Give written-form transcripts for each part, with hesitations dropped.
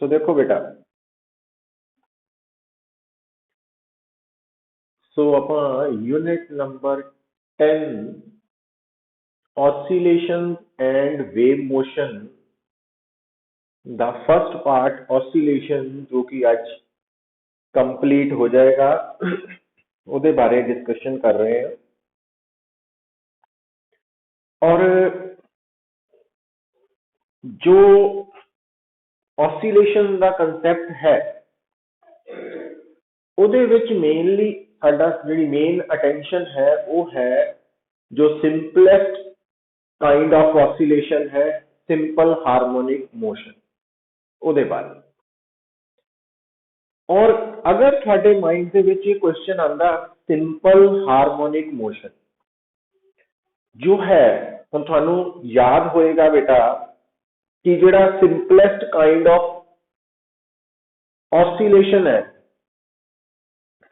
सो देखो बेटा, सो आप unit number 10 oscillations and wave motion the first part oscillation जो कि आज कंप्लीट हो जाएगा ਉਹਦੇ बारे डिस्कशन कर रहे हैं। और जो ऑसिलेशन का कंसैप्ट है ਉਹਦੇ ਵਿੱਚ मेनली ਸਾਡਾ ਜਿਹੜੀ मेन अटेंशन है वो है जो सिंपलेस्ट काइंड ऑफ ऑसिलेशन है सिंपल हार्मोनिक मोशन ਉਹਦੇ बारे। और अगर थोड़े माइंड के विच ये क्वेश्चन आता सिंपल हार्मोनिक मोशन जो है हम थानू याद होएगा बेटा कि जिहड़ा सिंपलेस्ट काइंड ऑफ ऑसिलेशन है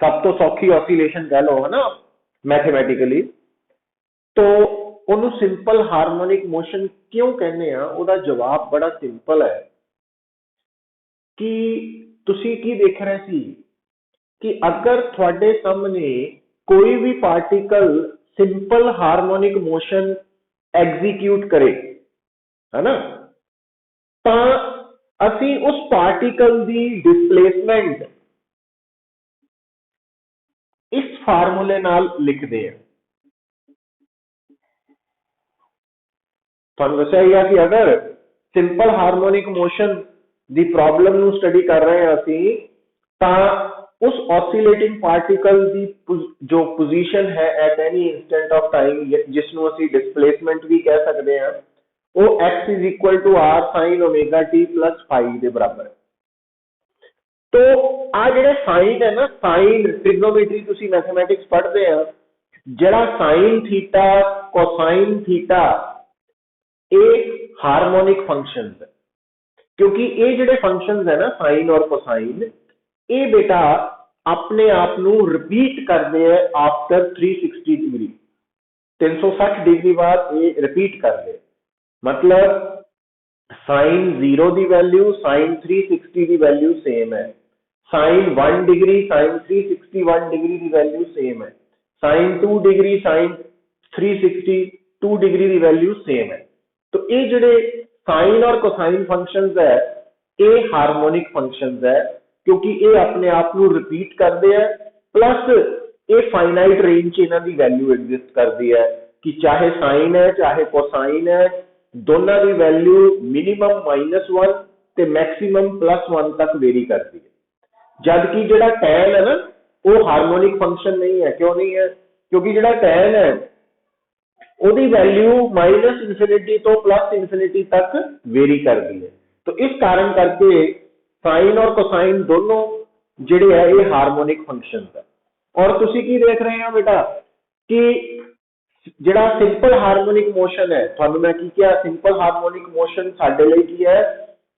सब तो सौखी ऑसिलेशन कह लो है ना मैथमेटिकली, तो उन्होंने सिंपल हार्मोनिक मोशन क्यों कहने हैं उसका जवाब बड़ा सिंपल है कि तुसी की देख रहे सी कि अगर थोड़े सामने कोई भी particle simple harmonic motion execute करे है ना, तो असी उस पार्टिकल की डिस्प्लेसमेंट इस फार्मूले नाल लिखते हैं। तुहानू दस्सिया कि अगर सिंपल हार्मोनिक मोशन दी प्रॉब्लम नू स्टडी कर रहे हैं असी तो उस ऑसिलेटिंग पार्टिकल दी जो पोजीशन है at any instant of time जिसनू असी डिस्प्लेसमेंट भी कह सकते हैं वो x is equal to r sine omega t plus five के बराबर है। तो आ जिहड़े साइन है ना, साइन ट्रिग्नोमेट्री तुसी मैथमेटिक्स पढ़ते हैं, जिहड़ा साइन थीटा कोसाइन थीटा ये हार्मोनिक फंक्शंस है, क्योंकि ये जिहड़े फंक्शंस है ना साइन और कोसाइन ये बेटा अपने आप नू रिपीट करते हैं आफ्टर 360 डिग्री, 360 डिग्री बाद ये रिपीट करते, मतलब साइन 0 की वैल्यू साइन 360 की वैल्यू सेम है, साइन 1 डिग्री साइन 361 डिग्री की वैल्यू सेम है, साइन 2 डिग्री साइन 362 डिग्री की वैल्यू सेम है। तो ये जिहड़े साइन और कोसाइन फंक्शंस है ये हार्मोनिक फंक्शंस है, क्योंकि ये अपने आप को रिपीट करते हैं, प्लस ये फाइनाइट रेंज इन्हां दी वैल्यू एग्जिस्ट करती है कि चाहे साइन है चाहे कोसाइन है दोनों की वैल्यू मिनिमम -1 ते मैक्सिमम +1 तक वेरी करती है। जबकि जिहड़ा टैन है ना वो हार्मोनिक फंक्शन नहीं है। क्यों नहीं है? क्योंकि जिहड़ा टैन है ਉਹਦੀ वैल्यू -इन्फिनिटी तो +इन्फिनिटी तक वेरी करती है। तो इस कारण करके साइन और कोसाइन दोनों जिहड़े है ये हार्मोनिक फंक्शन है। और तुसी की देख रहे हो बेटा कि जिहड़ा सिंपल हार्मोनिक मोशन है, तुहानू मैं की कहा सिंपल हार्मोनिक मोशन साडे लई की है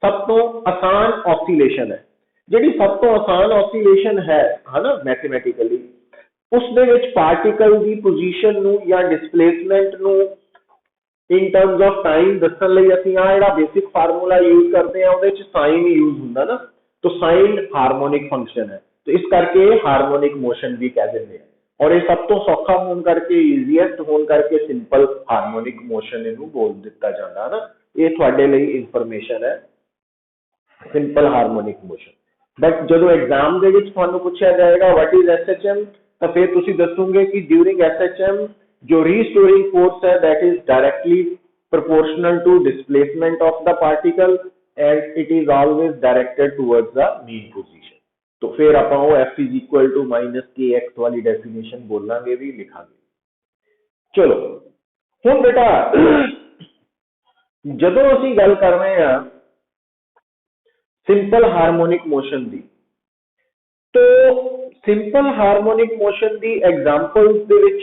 सब तो आसान ऑसिलेशन है। जिहड़ी सब तो आसान ऑसिलेशन है ना मैथमेटिकली उस दे विच पार्टिकल की पोजीशन नू या डिस्प्लेसमेंट नू इन टर्म्स ऑफ टाइम दस्सण लई असीं आ जिहड़ा बेसिक फार्मूला यूज करते हैं उहदे च साइन यूज हुंदा ना, तो साइन हार्मोनिक फंक्शन है, तो इस करके हार्मोनिक मोशन भी कह देंगे हैं। और ये सब तो सौखा होने करके ईजीएस्ट होने करके सिंपल हार्मोनिक मोशन इनू बोल दिता जाता ना। ये थोड़े लिए इंफॉर्मेशन है सिंपल हार्मोनिक मोशन। बट जो एग्जाम के विच तुहानू पूछा जाएगा व्हाट इज एसएचएम, तो फिर तुसी दसोगे कि ड्यूरिंग एसएचएम जो रीस्टोरिंग फोर्स है that is directly proportional to displacement of the particle and it is always directed towards the mean position. तो फिर आप F is equal to -kx वाली डेफिनेशन बोलांगे भी लिखांगे। चलो हुण बेटा जदों असीं गल कर रहे हैं सिंपल हार्मोनिक मोशन की, तो सिंपल हार्मोनिक मोशन की एग्जांपल्स दे विच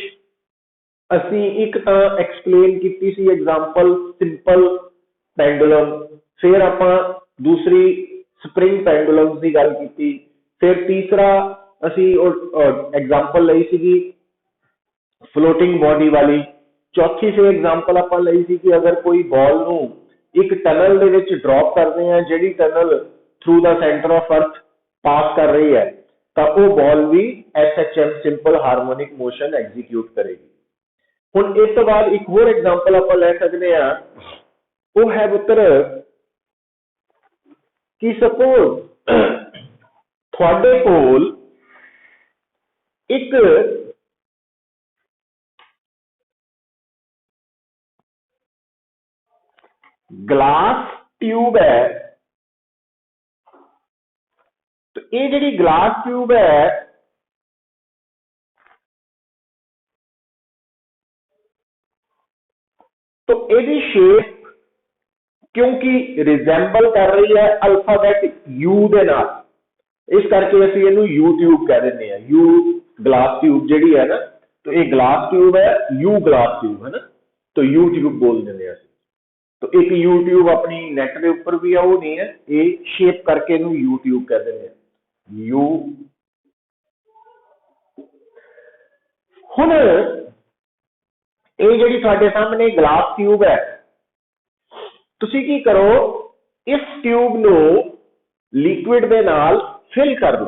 असीं एक तां एक्सप्लेन कीती सी एग्जांपल सिंपल पेंडुलम, फिर आपां दूसरी स्प्रिंग पेंडुलम की गल की, फिर तीसरा असी एग्जांपल लई सी फ्लोटिंग बॉडी वाली, चौथी फिर एग्जांपल आप लई सी कि अगर कोई बॉल नू एक टनल दे विच ड्रॉप करते हैं जिहड़ी tunnel through the centre of earth pass कर रही है तो वो बॉल भी SHM simple harmonic motion execute करेगी। हुण इस तो बाद एक होर एग्जांपल आप ले सकते हैं, वो है पुत्र कि सपोज थोड़े कोल एक ग्लास ट्यूब है, तो ये जी ग्लास ट्यूब है तो यदी शेप क्योंकि रिजेंबल कर रही है अल्फाबेट यू दे नाल, इस करके असं इनू यू ट्यूब कह दें हैं। यू ग्लास ट्यूब जी है ना, तो ये ग्लास ट्यूब है, यू ग्लास ट्यूब है ना, तो यू ट्यूब बोल दें हैं। तो एक यू ट्यूब अपनी नेट के उपर भी है, वो नहीं है, ये शेप करके इनू यू ट्यूब कह दें हैं। यू हुण ये जी थोड़े सामने ग्लास ट्यूब है, तुसी की करो इस ट्यूब नू लिक्विड दे नाल फिल कर लो।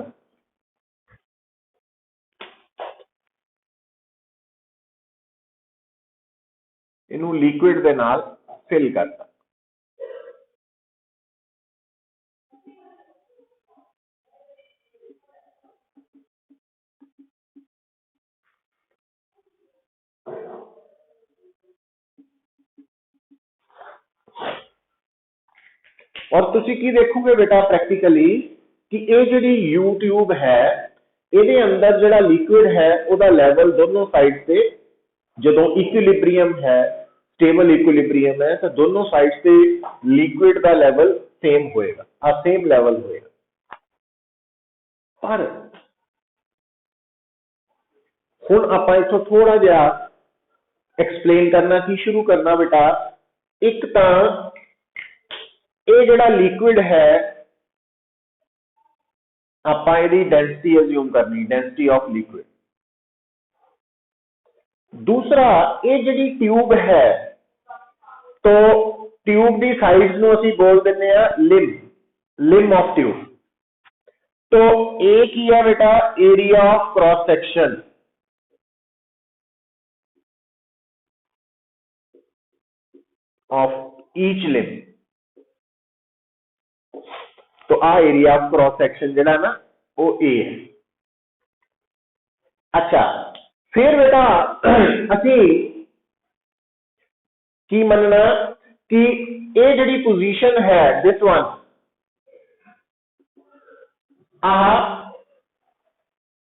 इनू लिक्विड दे नाल फिल करता। और तुसी की देखोगे बेटा प्रैक्टिकली कि ये जी यू ट्यूब है, ये अंदर जो लिक्विड है वह लैवल दोनों साइड से जो इक्विलिब्रियम है, स्टेबल इक्विलिब्रियम है, तो दोनों साइड से लिक्विड का लैवल सेम होएगा, सेम लैवल होएगा। पर हुण आपां इथों थोड़ा जिहा एक्सप्लेन करना की शुरू करना बेटा। एक तां ये जिहड़ा लिक्विड है आपां इहदी डेंसिटी अज्यूम करनी, डेंसिटी ऑफ लिक्विड। दूसरा ये जिहड़ी ट्यूब है, तो ट्यूब की साइड नूं असीं बोल दिंदे आ लिम, लिम ऑफ ट्यूब। तो ए की है बेटा area of cross section of each limb. तो आ एरिया ऑफ क्रॉस सेक्शन जिहड़ा ना वो ए है। अच्छा फिर बेटा असी की मनना कि ये जिहड़ी पोजीशन है दिस वन,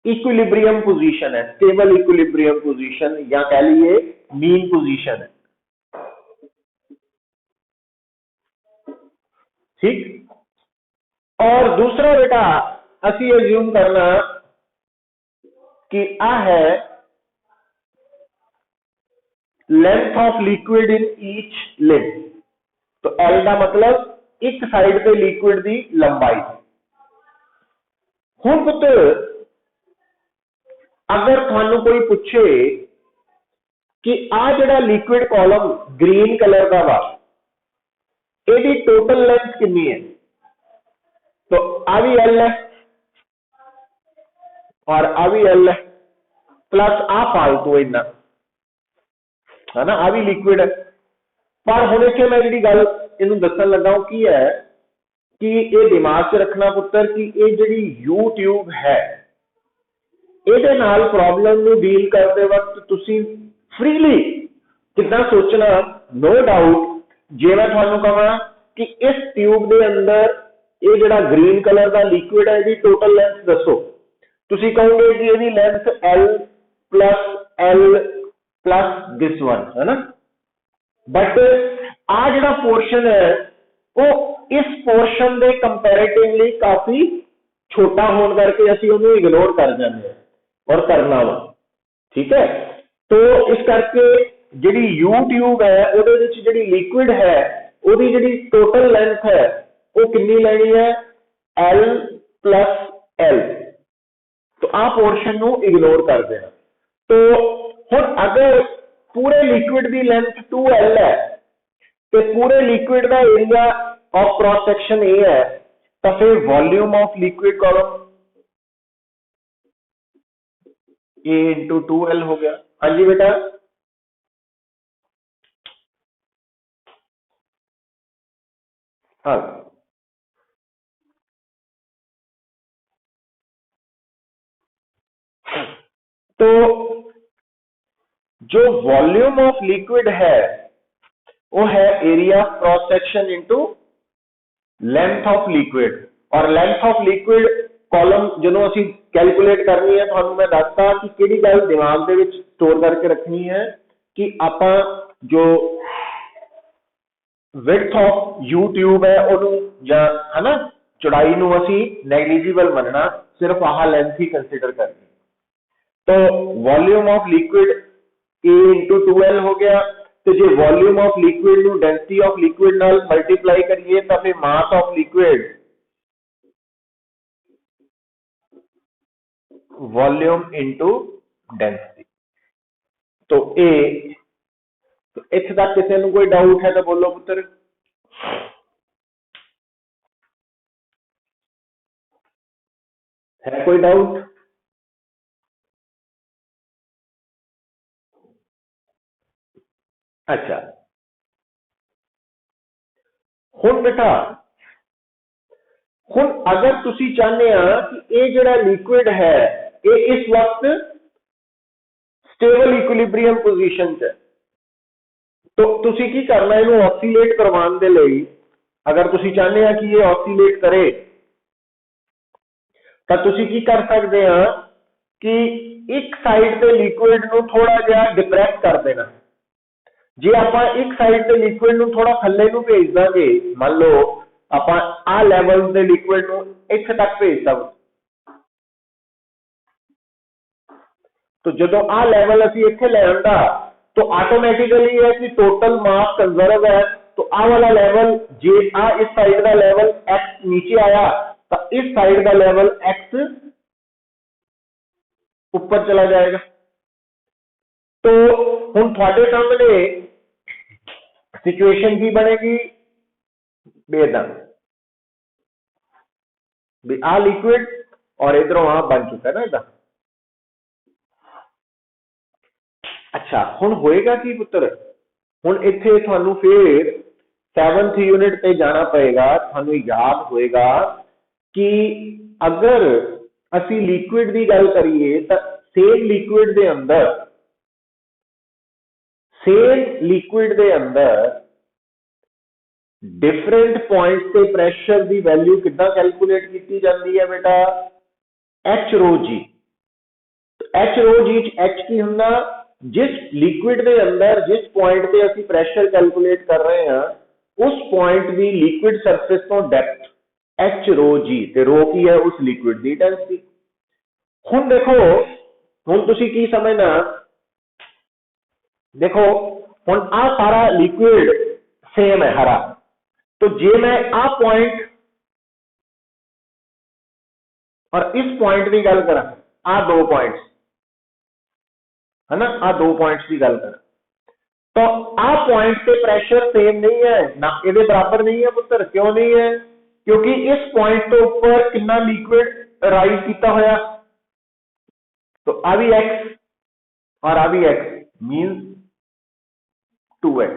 इक्विलिब्रियम पोजीशन है, स्टेबल इक्विलिब्रियम पोजीशन या कह लीजिए मीन पोजीशन है, ठीक। और दूसरा बेटा असी अज्यूम करना कि आ है length of liquid in each limb. तो एल का मतलब एक साइड पे लिक्विड की लंबाई। हुण पुत्र अगर थानू कोई पूछे कि आ जिहड़ा लिक्विड कॉलम ग्रीन कलर का वा, इहदी टोटल लेंथ कितनी है, तो आ भी एल है और आ भी एल है, प्लस आ फालतू इन्ना है ना, आ भी लिक्विड है। पर हुण इत्थे मैं जिहड़ी गल इनू दस्सण लगा की है कि ये दिमाग च रखना पुत्र कि ये जिहड़ी यू ट्यूब है, ਇਹਦੇ ਨਾਲ प्रॉब्लम ਨੂੰ डील करते वक्त तुसी फ्रीली कितना सोचना, नो डाउट जे मैं तुहानू कहां कि इस ट्यूब के अंदर ये जिहड़ा ग्रीन कलर का लिक्विड है इसकी टोटल लेंथ दसो, तुसी कहोगे कि इसकी length L plus this one है ना। बट आ जिहड़ा पोर्शन है वो इस पोर्शन के कंपैरेटिवली काफी छोटा होने करके असीं उहनूं इग्नोर कर जाते हैं और करना वा, ठीक है। तो इस करके जिहड़ी यू ट्यूब है उहदे विच जिहड़ी लिक्विड है उहदी जिहड़ी टोटल लेंथ है वो कितनी लेनी है, L प्लस L। तो आ पोर्शन नूं इग्नोर कर देना। तो हुण अगर पूरे लिक्विड की लेंथ 2L है तो पूरे लिक्विड का area of cross section A है, तो फिर volume of liquid column A into 2L हो गया। हाँ जी बेटा, हाँ तो जो वॉल्यूम ऑफ लिक्विड है वो है area of cross section into length of liquid. और लेंथ ऑफ लिक्विड कॉलम ਜਦੋਂ ਅਸੀਂ ਕੈਲਕੂਲੇਟ ਕਰਨੀ ਹੈ, ਤੁਹਾਨੂੰ ਮੈਂ ਦੱਸਤਾ ਕਿ ਕਿਹੜੀ ਗੱਲ ਦਿਮਾਗ ਦੇ ਵਿੱਚ ਸਟੋਰ ਕਰਕੇ ਰੱਖਣੀ ਹੈ ਕਿ ਆਪਾਂ ਜੋ width of U ट्यूब है ਉਹਨੂੰ ਜਾਂ है ना ਚੌੜਾਈ ਨੂੰ ਅਸੀਂ ਨੈਗਲੀਜੀਬਲ ਮੰਨਣਾ, ਸਿਰਫ ਆਹ ਲੈਂਥ ਹੀ ਕੰਸੀਡਰ ਕਰਨੀ। तो volume of liquid A into 2L हो गया। तो जो वॉल्यूम ऑफ लिक्विड ਨੂੰ डेंसिटी ऑफ लिक्विड ਨਾਲ मल्टीप्लाई करिए तो फिर mass of liquid volume into density. तो A, तो इत्थे तक किसी को कोई डाउट है तो बोलो पुत्र। है कोई डाउट? अच्छा हुण बेटा, हुण अगर तुसी चाहते हैं कि ये जिहड़ा लिक्विड है ये इस वक्त स्टेबल इक्विलिब्रियम पोजीशन च है, तो तुसी की करना, इनू ऑसिलेट करवाने दे लई अगर तुसी चाहते हैं कि ये ऑसिलेट करे तो तुसी की कर सकते हैं कि एक साइड ते लिक्विड नू थोड़ा जिहा डिप्रेस कर देना। जे आपां एक साइड ते लिक्विड नू थोड़ा थल्ले नू भेज दांगे, मान लो आपां आ लैवल दे लिक्विड नू इत्थे तक भेज दांगे, तो जदों आ लैवल असीं इत्थे ले आंदा तो ऑटोमैटिकली है कि टोटल मास कंजर्व है। तो आ वाला लेवल जे आ इस साइड का लेवल एक्स नीचे आया तो इस साइड का लेवल एक्स ऊपर चला जाएगा। तो हुण तुहाडे सामने सिचुएशन की बनेगी बेदा भी आ लिक्विड और इधरों आ बन चुका है ना इधर। अच्छा हुण होएगा की पुत्र, हुण इत्थे तुहानू फिर 7th यूनिट पे जाना पड़ेगा। तुहानू याद होएगा कि अगर असी लिक्विड की गल करिए तो सेम लिक्विड दे अंदर डिफरेंट पॉइंट्स पे प्रेशर की वैल्यू कितना कैलकुलेट की जाती है बेटा? एच रो जी। एच रो जी एच की होंदा, जिस लिक्विड के अंदर जिस पॉइंट पे असी प्रेशर कैलकुलेट कर रहे हैं उस पॉइंट की लिक्विड सरफेस तो डेप्थ एच रो जी, ते रो की है उस लिक्विड की डेंसिटी। हुण देखो, हुण तुसी की समझना, देखो हुण आ सारा लिक्विड सेम है हरा, तो जे मैं आ पॉइंट और इस पॉइंट की गल करा, आ दो पॉइंट्स है ना, आ दो पॉइंट्स की गल करा तो आ पॉइंट पे प्रेशर सेम नहीं है ना, ये बराबर नहीं है पुत्र। क्यों नहीं है? क्योंकि इस पॉइंट तो ऊपर कितना लिक्विड राइज किया होया, तो आ भी एक्स और आ भी एक्स मींस 2x।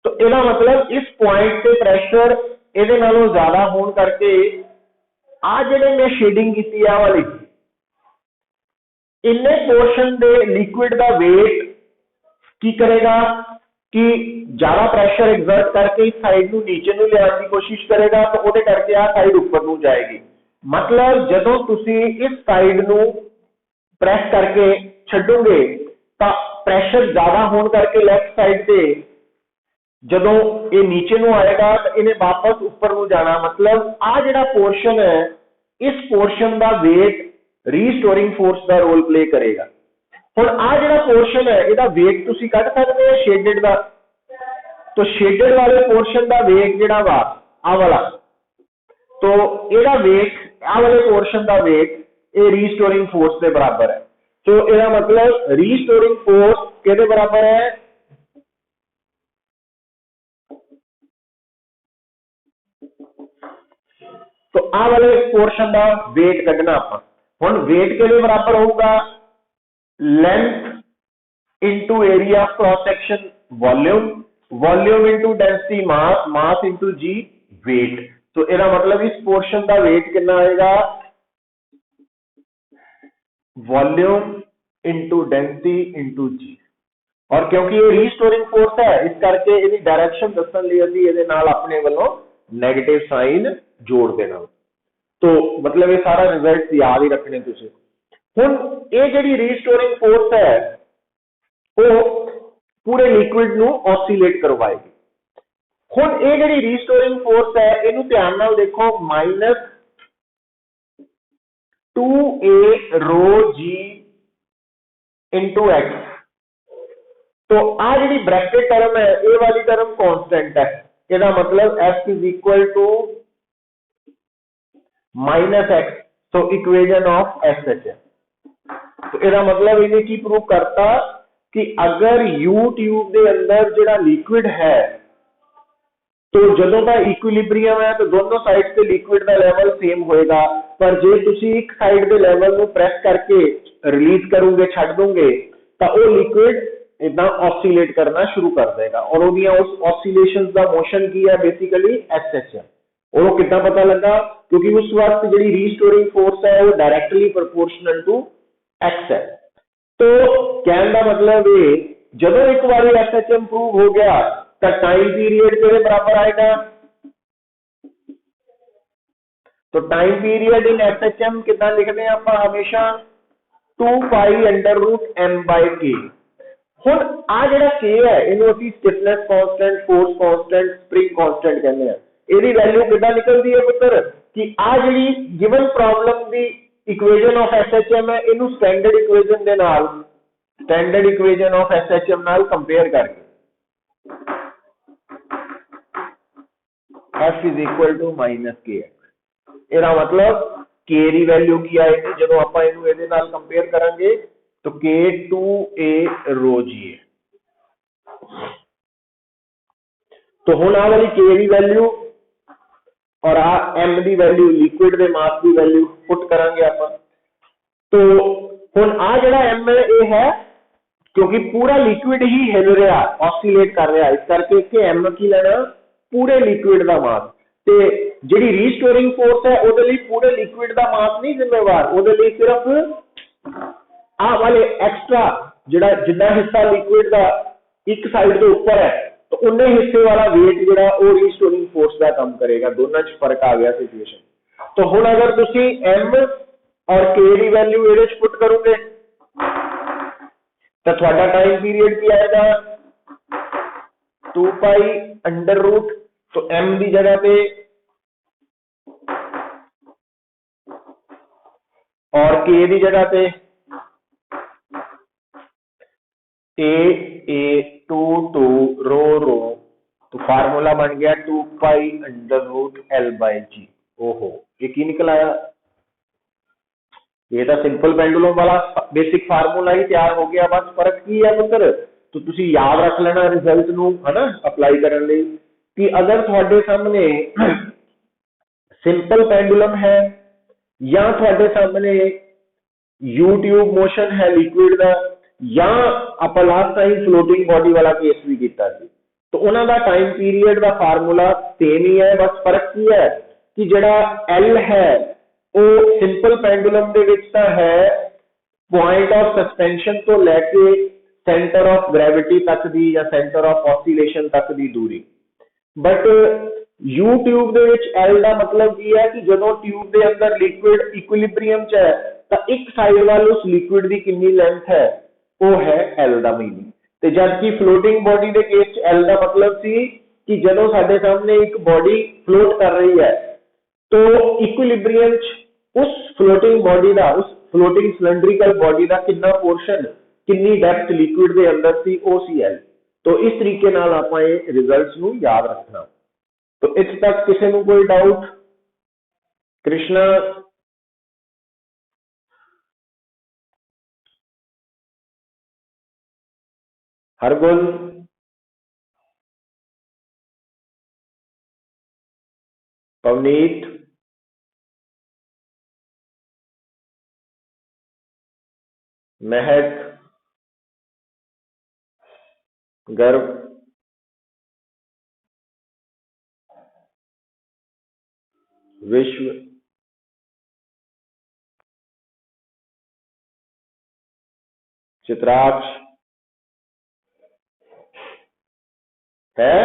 तो इसका मतलब इस पॉइंट पे प्रेशर ये नालों ज्यादा होने करके आ जिहड़े मैं शेडिंग की आ वाली इन्ने पोर्शन दे लिक्विड का वेट की करेगा कि ज्यादा प्रेशर एग्जर्ट करके इस साइड को नीचे नूं ले आने की कोशिश करेगा, तो वो करके आ साइड ऊपर नूं जाएगी। मतलब जदों तुसी इस साइड नूं प्रेस करके छड्डोगे तो प्रेशर ज्यादा होने करके लेफ्ट साइड से जदों ये नीचे नूं आएगा तो इन्हें वापस ऊपर नूं जाना। मतलब आ जिहड़ा पोर्शन है इस पोर्शन का वेट रीस्टोरिंग फोर्स का रोल प्ले करेगा। हुण आ जिहड़ा पोर्शन है इहदा वेट तुसीं कढ सकदे हो शेडेड का, तो शेडेड वाले पोर्शन का वेट जिहड़ा वा आ वाला, तो इहदा वेट आ वाले पोर्शन का वेट ये रीस्टोरिंग फोर्स के बराबर है। तो इसका मतलब रीस्टोरिंग फोर्स किहदे बराबर है? आ वाले पोर्शन का वेट कढ़ना आप हुण वेट के बराबर होगा length into area of cross section volume volume into density mass mass into g weight. तो इसका मतलब इस पोर्शन का वेट कितना आएगा volume into density into g. और क्योंकि ये रीस्टोरिंग फोर्स है इस करके इसकी डायरेक्शन दसन लई असीं इहदे नाल अपने वालों नेगेटिव साइन जोड़ देना। तो मतलब ये सारा रिजल्ट याद ही रखने तुसीं। हुण ये जिहड़ी रीस्टोरिंग फोर्स है वो पूरे लिक्विड नूं ऑसीलेट करवाएगी। हुण ये जिहड़ी रीस्टोरिंग फोर्स है इहनूं ध्यान नाल देखो -2a रो जी इंटू एक्स। तो आ जी ब्रैकेट टर्म है ये वाली टर्म कांस्टेंट है इसका मतलब f is equal to -x। तो इक्वेशन ऑफ एस एच है। तो इसका मतलब इन्हें की प्रूव करता कि अगर यू ट्यूब के अंदर जो लिक्विड है तो जो का इक्विलिब्रियम है तो दोनों साइड से लिक्विड का लेवल सेम होएगा। पर जे तुसी एक साइड के लेवल को प्रेस करके रिलीज करोगे छड़ दोगे तो वो लिक्विड इतना ऑसिलेट करना शुरू कर देगा और उस ऑसिलेशंस का मोशन की है बेसिकली एस एच है। और वो कितना पता लगा क्योंकि उस वक्त जी रीस्टोरिंग फोर्स है वो डायरेक्टली प्रोपोर्शनल टू एक्स है। तो कहने का मतलब ये जब एक बार एस एच एम प्रूव हो गया तो टाइम पीरियड के बराबर आएगा। तो time period in S H M कितना लिखते हैं आप हमेशा 2π√m/k। हुण आ जिहड़ा k है इहनूं असीं stiffness constant force constant spring constant कहते हैं। इहदी वैल्यू कितना निकलती है पुत्र कि आ जिहड़ी गिवन प्रॉब्लम दी इक्वेशन ऑफ एसएचएम है इनू स्टैंडर्ड इक्वेशन दे नाल स्टैंडर्ड इक्वेशन ऑफ एसएचएम नाल कंपेयर करके f is equal to -k। इसका मतलब k दी वैल्यू की आएगी जब आप इनू इहदे नाल कंपेयर करांगे तो k2a रो जी है। तो हुण आ वाली k दी वैल्यू और आ m दी वैल्यू लिक्विड दे मास दी वैल्यू पुट करांगे आप। तो हुण आ जिहड़ा m है ये है क्योंकि पूरा लिक्विड ही हिल रहा ऑसिलेट कर रहा इस करके कि m की लेना पूरे लिक्विड का मास। ते जिहड़ी रीस्टोरिंग फोर्स है उहदे लई पूरे लिक्विड का मास नहीं जिम्मेवार उहदे लई सिर्फ आ वाले एक्स्ट्रा जिहड़ा जिन्ना हिस्सा लिक्विड का एक साइड के ऊपर है तो उन्ने हिस्से वाला वेट जिहड़ा वो रीस्टोरिंग फोर्स का काम करेगा। दोनों च फर्क आ गया सिचुएशन। तो हुण अगर तुसी m और k की वैल्यू इहदे च पुट करोगे तो थोड़ा टाइम पीरियड की आएगा 2π√। तो m की जगह पे और k की जगह पे a2 रो। तो फार्मूला बन गया 2π√L/g। ओहो ये की निकल आया ये तो सिंपल पेंडुलम वाला बेसिक फार्मूला ही तैयार हो गया। बस फर्क की है पुत्र तो तुसी याद रख लेना रिजल्ट नू है ना अप्लाई करने लई कि अगर थोड़े सामने सिंपल पेंडुलम है या थोड़े सामने यूट्यूब मोशन है लिक्विड का या आप लास्ट टाइम फ्लोटिंग बॉडी वाला केस भी किया तो उन्हों का टाइम पीरियड का फार्मूला सेम ही है। बस फर्क की है कि जड़ा एल है वो सिंपल पेंडुलम दे विच तां है पॉइंट ऑफ सस्पेंशन तो लैके सेंटर ऑफ ग्रेविटी तक दी या सेंटर ऑफ ऑसिलेशन तक दी दूरी। But you tube they which L का मतलब की है कि जो ट्यूब के अंदर लिक्विड इक्विलिब्रियम च है तो एक साइड वाल उस लिक्विड की कितनी लेंथ है वो है एल का मीनिंग। तो जबकि फ्लोटिंग बॉडी के केस एल का मतलब सी कि जो साडे सामने एक बॉडी फ्लोट कर रही है तो इक्विलिब्रियम उस फ्लोटिंग बॉडी का उस फ्लोटिंग सिलेंड्रिकल बॉडी का कितना पोर्शन कितनी डेप्थ लिक्विड के अंदर सी ओ सी एल। तो इस तरीके नाल आपां ये रिजल्ट्स नू याद रखना। तो इस तक किसी को कोई डाउट कृष्णा हरगुन पवनीत महक, गर्भ, विश्व, चित्राक्ष है,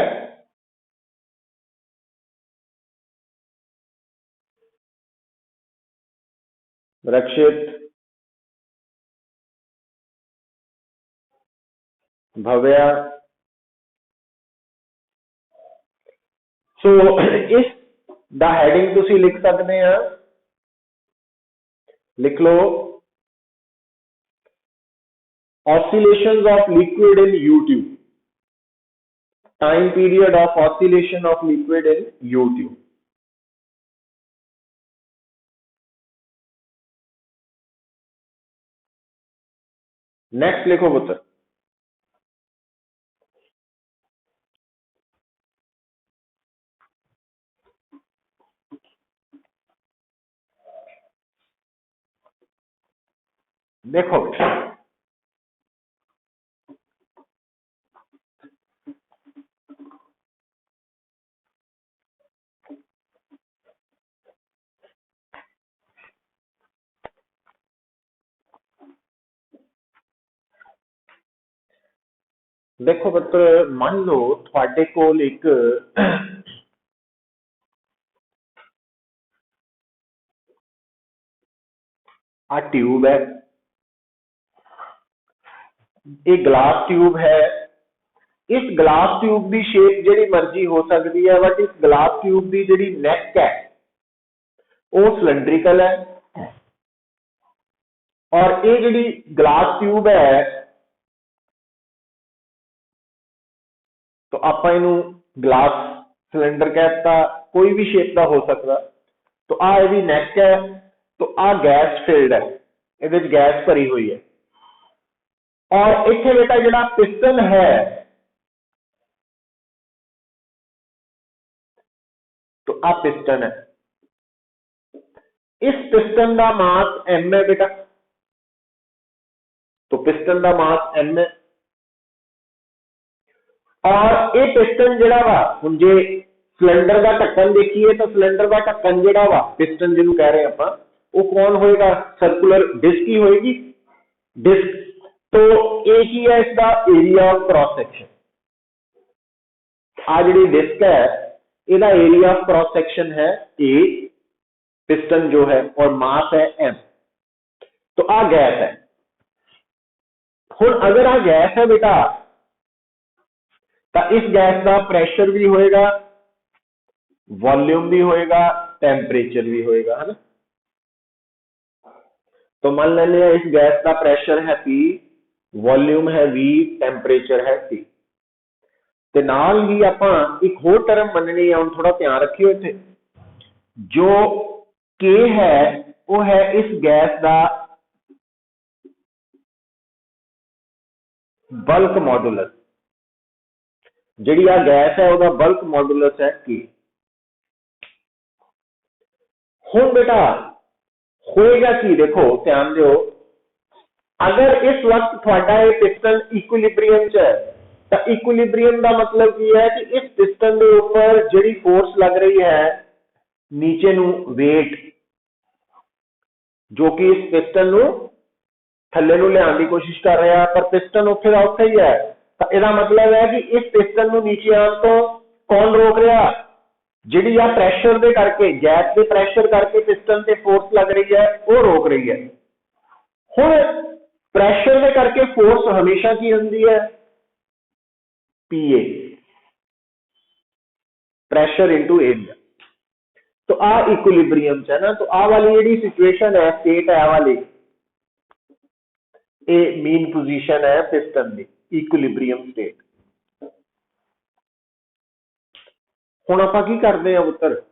रक्षित, भव्य। सो इस द हैडिंग तुसी लिख सकते हैं, लिख लो oscillations of liquid in U tube, time period of oscillation of liquid in U tube। Next लिखो पुत्र, देखो देखो पुत्र, मान लो थोड़े कोल एक आ ट्यूब है, एक ग्लास ट्यूब है। इस ग्लास ट्यूब की शेप जी मर्जी हो सकती है, बट इस ग्लास ट्यूब की जी नैक है वो सिलेंड्रिकल है, और ये जी ग्लास ट्यूब है तो आप ग्लास सिलेंडर कहता, कोई भी शेप का हो सकता। तो आ यदि नैक है तो आ गैस फिल्ड है, ये गैस भरी हुई है, और इतने बेटा जो पिस्टन है तो आ पिस्टन है, इस पिस्टन का मास एम है बेटा, तो पिस्टन का मास एम है, और ये पिस्टन जड़ा वा हुण जे सिलेंडर का ढक्कन देखिए तो सिलेंडर का ढक्कन जड़ा वा पिस्टन जिन्हों कह रहे हैं आप, वो कौन होएगा, सर्कुलर डिस्क ही होएगी, डिस्क। तो एक ही है इसका एरिया ऑफ क्रॉस सेक्शन, आ जी डिस्क है इसका एरिया ऑफ क्रॉस सेक्शन है ए, पिस्टन जो है, और मास है एम। तो आ गैस है। हुण अगर आ गैस है बेटा तो इस गैस का प्रेशर भी होएगा, वॉल्यूम भी होएगा, टेम्परेचर भी होएगा, है ना। तो मान लेने इस गैस का प्रेशर है P, वॉल्यूम है V, टेम्परेचर है T। ते नाल ही आपां एक होर टर्म मननी है, हुण थोड़ा ध्यान रखियो इत्थे, जो K है वो है इस गैस का बल्क मॉडुलस, जिहड़ी आ गैस है उसका बल्क मॉडुलस है K। हुण बेटा होएगा कि देखो ध्यान दो, अगर इस वक्त थोड़ा ये पिस्टन इक्विलिब्रियम च है तो इक्विलिब्रियम का मतलब की है कि इस पिस्टन के ऊपर जिहड़ी फोर्स लग रही है नीचे नू वेट, जो कि इस पिस्टन नू थल्ले नू लियाउण दी कोशिश कर रहा है, पर पिस्टन उत्थे दा उत्थे ही है। तो इसका मतलब है कि इस पिस्टन नू नीचे आने तो कौन रोक रहा, जिहड़ी आ प्रेशर दे करके, गैस के प्रेशर करके पिस्टन ते फोर्स लग रही है वो रोक रही है। हुण प्रेशर दे करके फोर्स हमेशा की होंदी है पीए, प्रेशर इनटू एरिया। तो आ इक्विलिब्रियम है ना, तो आ वाली जी सिचुएशन है, स्टेट है आ वाली, ए मीन पोजीशन है पिस्टन की, इक्विलिब्रियम स्टेट। हुण आपां की करते हैं पुत्र,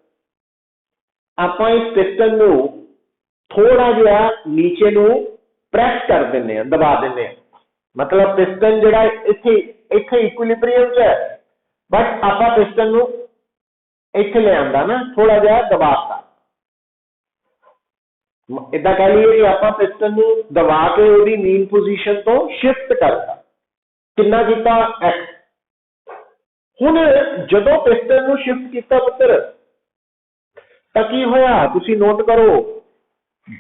आपां इस पिस्टन नू थोड़ा जिहा नीचे नू प्रेस कर देने, दबा देने, मतलब पिस्टन जिहड़ा इत्थे इत्थे इक्विलिब्रियम च है, बट आपां पिस्टन नू इत्थे ले आंदा ना, थोड़ा जिहा दबाता। इदा कह लीए कि आप पिस्टन को दबा के उसकी मीन पोजीशन तो शिफ्ट करता, कितना किया एक्स। हुण जदों पिस्टन को शिफ्ट किया पुत्र तो की होया, तुसीं नोट करो,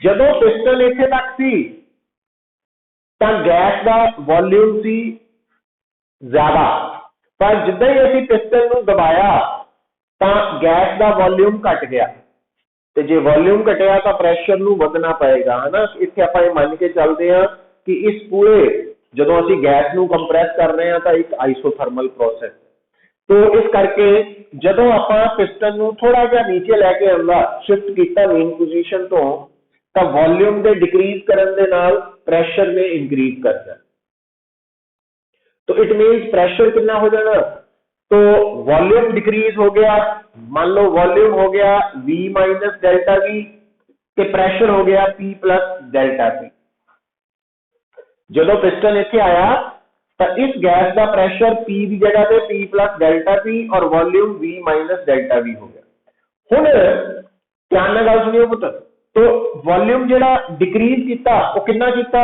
जदों पिस्टन इत्थे तक सी तो गैस का वॉल्यूम सी ज्यादा, पर जिद्दां ही असीं पिस्टन को दबाया तो गैस का वॉल्यूम घट गया। तो जे वॉल्यूम घटिया तो प्रैशर नूं वधना पएगा, है ना। इत्थे आपां इह मन के चलते हैं कि इस पूरे जदों असीं गैस नूं कंप्रैस कर रहे हैं तो एक आइसोथर्मल प्रोसैस, तो इस करके जदों आपां पिस्टन नूं थोड़ा जिहा नीचे लैके आंदा शिफ्ट कीता मेन पोजीशन तो वॉल्यूम दे डिक्रीज करन दे नाल प्रैशर ने इंक्रीज करता, तो इट मीन्स प्रैशर कितना हो जाना, तो वॉल्यूम डिक्रीज हो गया, मान लो वॉल्यूम हो गया V माइनस डेल्टा V, ते प्रैशर हो गया P प्लस डेल्टा P। जदों पिस्टन इत्थे आया तो इस गैस का प्रैशर P की जगह पे P प्लस डेल्टा P और volume V minus delta V हो गया। हुण ध्यान नाल गल सुनियो पुत्र, तो वॉल्यूम जिहड़ा डिक्रीज किया वो कितना किया,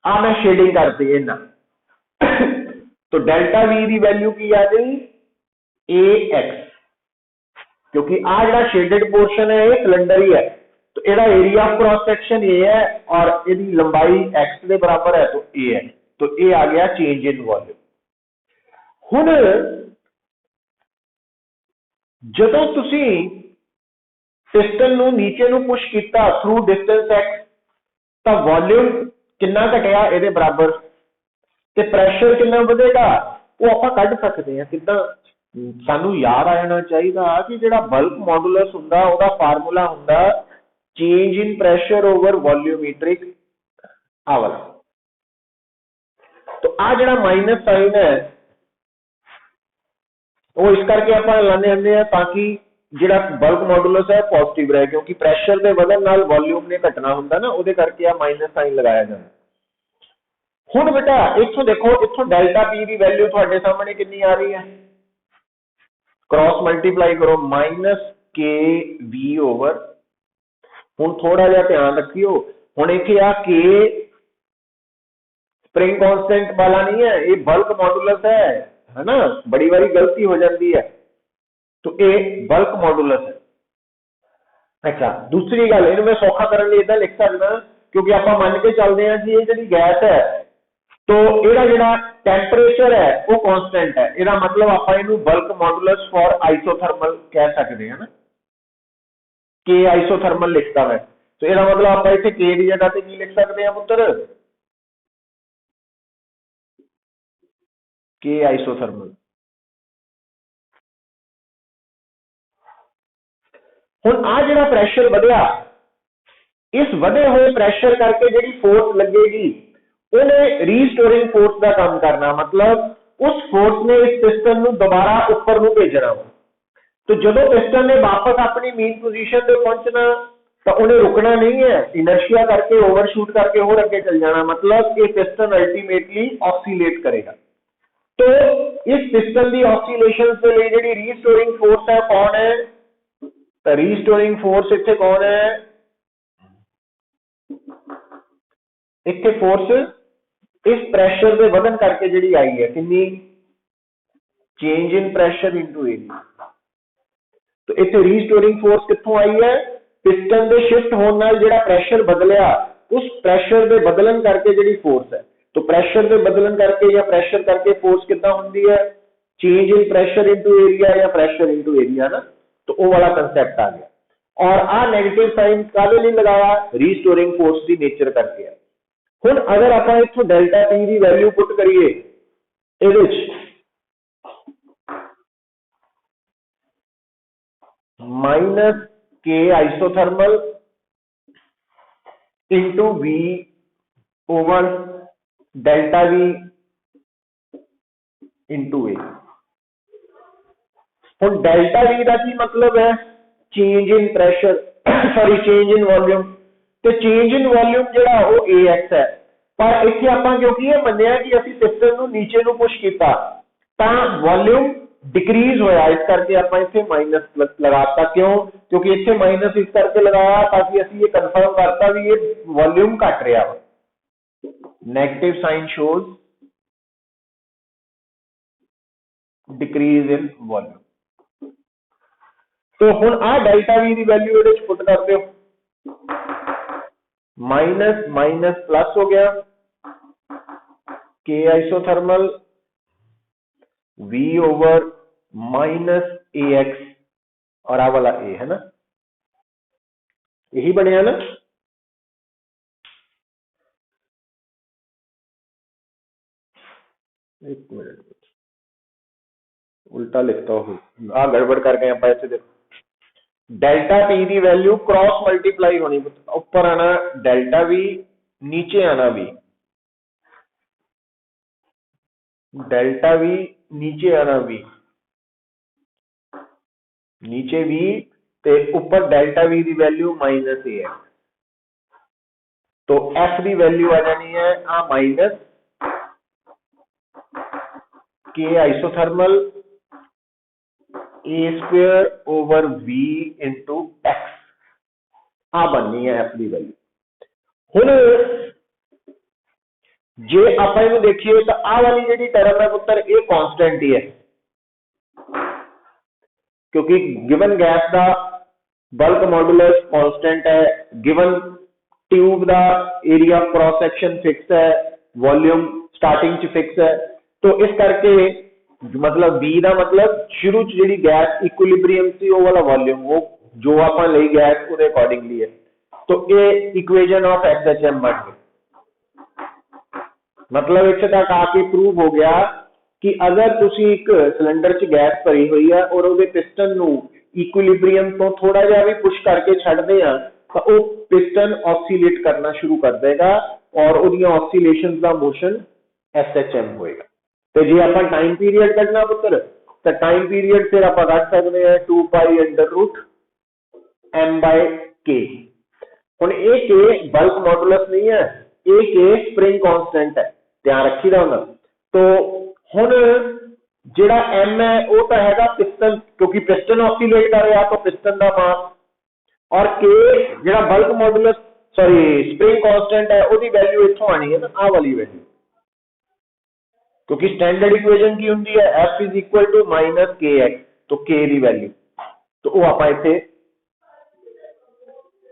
आ मैं शेडिंग करती है ना, तो डेल्टा V की वैल्यू की आ गई AX, क्योंकि आ जिहड़ा शेडेड पोर्शन है ये सिलेंडर ही है, तो इसका area of cross section A है और इसकी लंबाई x के बराबर है, तो ए है, तो ये आ गया चेंज इन वॉल्यूम। हुण जदों तुसीं पिस्टन नूं नीचे नूं पुश किया थ्रू डिस्टेंस x, तो वॉल्यूम कितना घटिया इहदे बराबर, ते प्रैशर कितना वधेगा वो आपां कढ सकते हैं किदां। सानू याद आ जाना चाहिए कि जिहड़ा बल्क मॉडुलस हुंदा उहदा फार्मूला हुंदा चेंज इन प्रैशर ओवर वॉल्यूमीट्रिक आ वाला, तो आ जिहड़ा माइनस साइन है वो इस करके आपां लाने हुंदे आ ताकि जिहड़ा बल्क मॉडुलस है पॉजिटिव रहे, क्योंकि प्रैशर दे वधन नाल वॉल्यूम ने घटना हुंदा ना, उहदे करके आ माइनस साइन लगाया जांदा। हुण बेटा इत्थों देखो, इत्थों डेल्टा P की वैल्यू तुहाडे सामने कितनी आ रही है, क्रॉस मल्टीप्लाई करो माइनस KV ओवर, हुण थोड़ा जिहा ध्यान रखियो, हुण इत्थे आ K स्प्रिंग कांस्टेंट वाला नहीं है, ये बल्क मॉडुलस है ना, बड़ी बारी गलती हो जाती है, तो ये बल्क मॉडुलस है। अच्छा दूसरी गल इन्हें मैं सौखा करने लिए इदां लिख सकदा, क्योंकि आपां मान के चलते हैं कि ये जिहड़ी गैस है तो इहदा जिहड़ा टेंपरेचर है वो कांस्टेंट है, इहदा मतलब आपां इहनूं बल्क मॉडुलस फॉर आइसोथर्मल कह सकते हैं ना, के आइसोथर्मल लिखता मैं, तो इहदा मतलब आपां इत्थे के की जगह ते की लिख सकते हैं पुत्र, के आइसोथर्मल। हुण आ जिहड़ा प्रैशर वधिया, इस वधे हुए प्रैशर करके जिहड़ी फोर्स लगेगी उन्हें रीस्टोरिंग फोर्स का काम करना, मतलब उस फोर्स ने इस पिस्टन को दोबारा ऊपर को भेजना। तो जदों पिस्टन ने वापस अपनी मीन पोजीशन पे पहुंचना तो उन्हें रुकना नहीं है, इनर्शिया करके ओवरशूट करके और अगे चल जाना, मतलब ये पिस्टन अल्टीमेटली ऑसिलेट करेगा। तो इस पिस्टन की ऑसिलेशन के लिए जिहड़ी रीस्टोरिंग फोर्स है कौन है, तो रीस्टोरिंग फोर्स इत्थे कौन है, इत्थे फोर्स इस प्रैशर के वधन करके जिहड़ी आई है कितनी, change in pressure into area. तो इत्थे रीस्टोरिंग फोर्स कित्थों आई है, पिस्टन के शिफ्ट होने नाल जिहड़ा प्रैशर बदलिया उस प्रैशर के बदलन करके जिहड़ी फोर्स है, तो प्रैशर के बदलन करके या प्रैशर करके फोर्स कितना होंदी है, change in pressure into area या प्रैशर इनटू एरिया ना, तो वो वाला कंसेप्ट आ गया। और आ नेगेटिव साइन काहदे लई लगाया, रीस्टोरिंग फोर्स की नेचर करके है। हुण अगर आपां इत्थों डेल्टा P की वैल्यू पुट करिए इहदे विच minus K isothermal into V over delta V into A. हुण डेल्टा V का की मतलब है, change in pressure sorry change in volume, तो चेंज इन वॉल्यूम जिहड़ा वो AX है, पर इत्थे आपां क्योंकि ये मन्निया कि असीं पिस्टन नूं नीचे नूं पुश कीता तां वॉल्यूम डिक्रीज होया, इस करके आप इसे माइनस लगाता। क्यों? क्योंकि इसे माइनस इस करके लगाया ताकि असं ये कन्फर्म करता भी ये वॉल्यूम घट रहा है। Negative sign shows decrease in volume. तो हुण आ डेल्टा वी की वैल्यू ये पुट कर दो, माइनस माइनस प्लस हो गया, K isothermal V over minus A X, और आ वाला ए है ना, यही बनया ना। एक मिनट, उल्टा लिखता हूं, आ गड़बड़ कर गए आप। ऐसे देखो, डेल्टा पी की वैल्यू क्रॉस मल्टीप्लाई होनी, ऊपर आना डेल्टा वी, नीचे आना वी, डेल्टा वी नीचे आना वी, नीचे वी ते ऊपर डेल्टा वी की वैल्यू माइनस ए है। तो एफ की वैल्यू आ जानी है आ minus K isothermal A square over V into x, आ बननी है एफ की वैल्यू। हुण जे आप इन्हें देखिए तो आ वाली जी टर्म है पुत्र, ये कांस्टेंट ही है, क्योंकि गिवन गैस का बल्क मॉडुलस कांस्टेंट है, गिवन ट्यूब का एरिया क्रॉस सेक्शन फिक्स है, वॉल्यूम स्टार्टिंग च फिक्स है। तो इस करके मतलब बी का मतलब शुरू च जी गैस इक्विलिब्रियम सी वो वाला वॉल्यूम, वो जो आप ली गैस वो अकॉर्डिंगली है। तो ये इक्वेजन ऑफ SHM बन गई। मतलब इत्थे तक आके प्रूव हो गया कि अगर तुसी एक सिलेंडर च गैस भरी हुई है और वो पिस्टन नू इक्विलिब्रियम तो थोड़ा जा भी पुश करके छड्डदे आ तो वो पिस्टन ऑसिलेट करना शुरू कर देगा और उहदियां ऑसिलेशंस का मोशन SHM होएगा। तो जे आप टाइम पीरियड कढना पुत्र, तो टाइम पीरियड फिर आप कढ सकते हैं 2 pi under root m by k। हुण ये के बल्क मॉडुलस नहीं है, ये के स्प्रिंग कांस्टेंट है, ध्यान रखीदा होना। तो हुण जिहड़ा m है वो तो हैगा पिस्टन, क्योंकि पिस्टन ऑसिलेट कर रहा तो पिस्टन का मास, और के जिहड़ा bulk modulus sorry spring constant है उसकी वैल्यू इत्थों आनी है ना, आ वाली वैल्यू, क्योंकि स्टैंडर्ड इक्वेशन की होंगी है F is equal to minus K X. तो के की वैल्यू तो वो आप इत्थे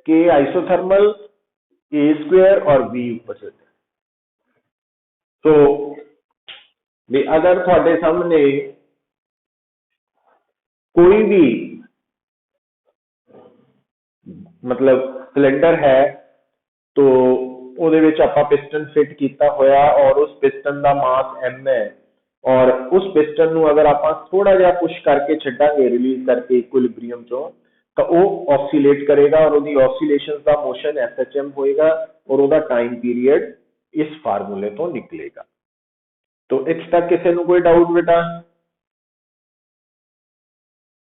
के आइसोथर्मल ए स्क्वायर और वी ऊपर से। तो अगर थोड़े सामने कोई भी मतलब सिलेंडर है तो ਉਹਦੇ ਵਿੱਚ ਆਪਾਂ पिस्टन फिट किया होया और उस पिस्टन का मास m है, और उस पिस्टन ਨੂੰ अगर आप थोड़ा जिहा पुश करके छड्डांगे रिलीज करके इक्विलिब्रियम चों तो वो ऑसिलेट करेगा और उसकी ऑसिलेशन का मोशन SHM होएगा और उसका टाइम पीरियड इस फार्मूले तो निकलेगा। तो इस तक किसी को कोई डाउट बेटा?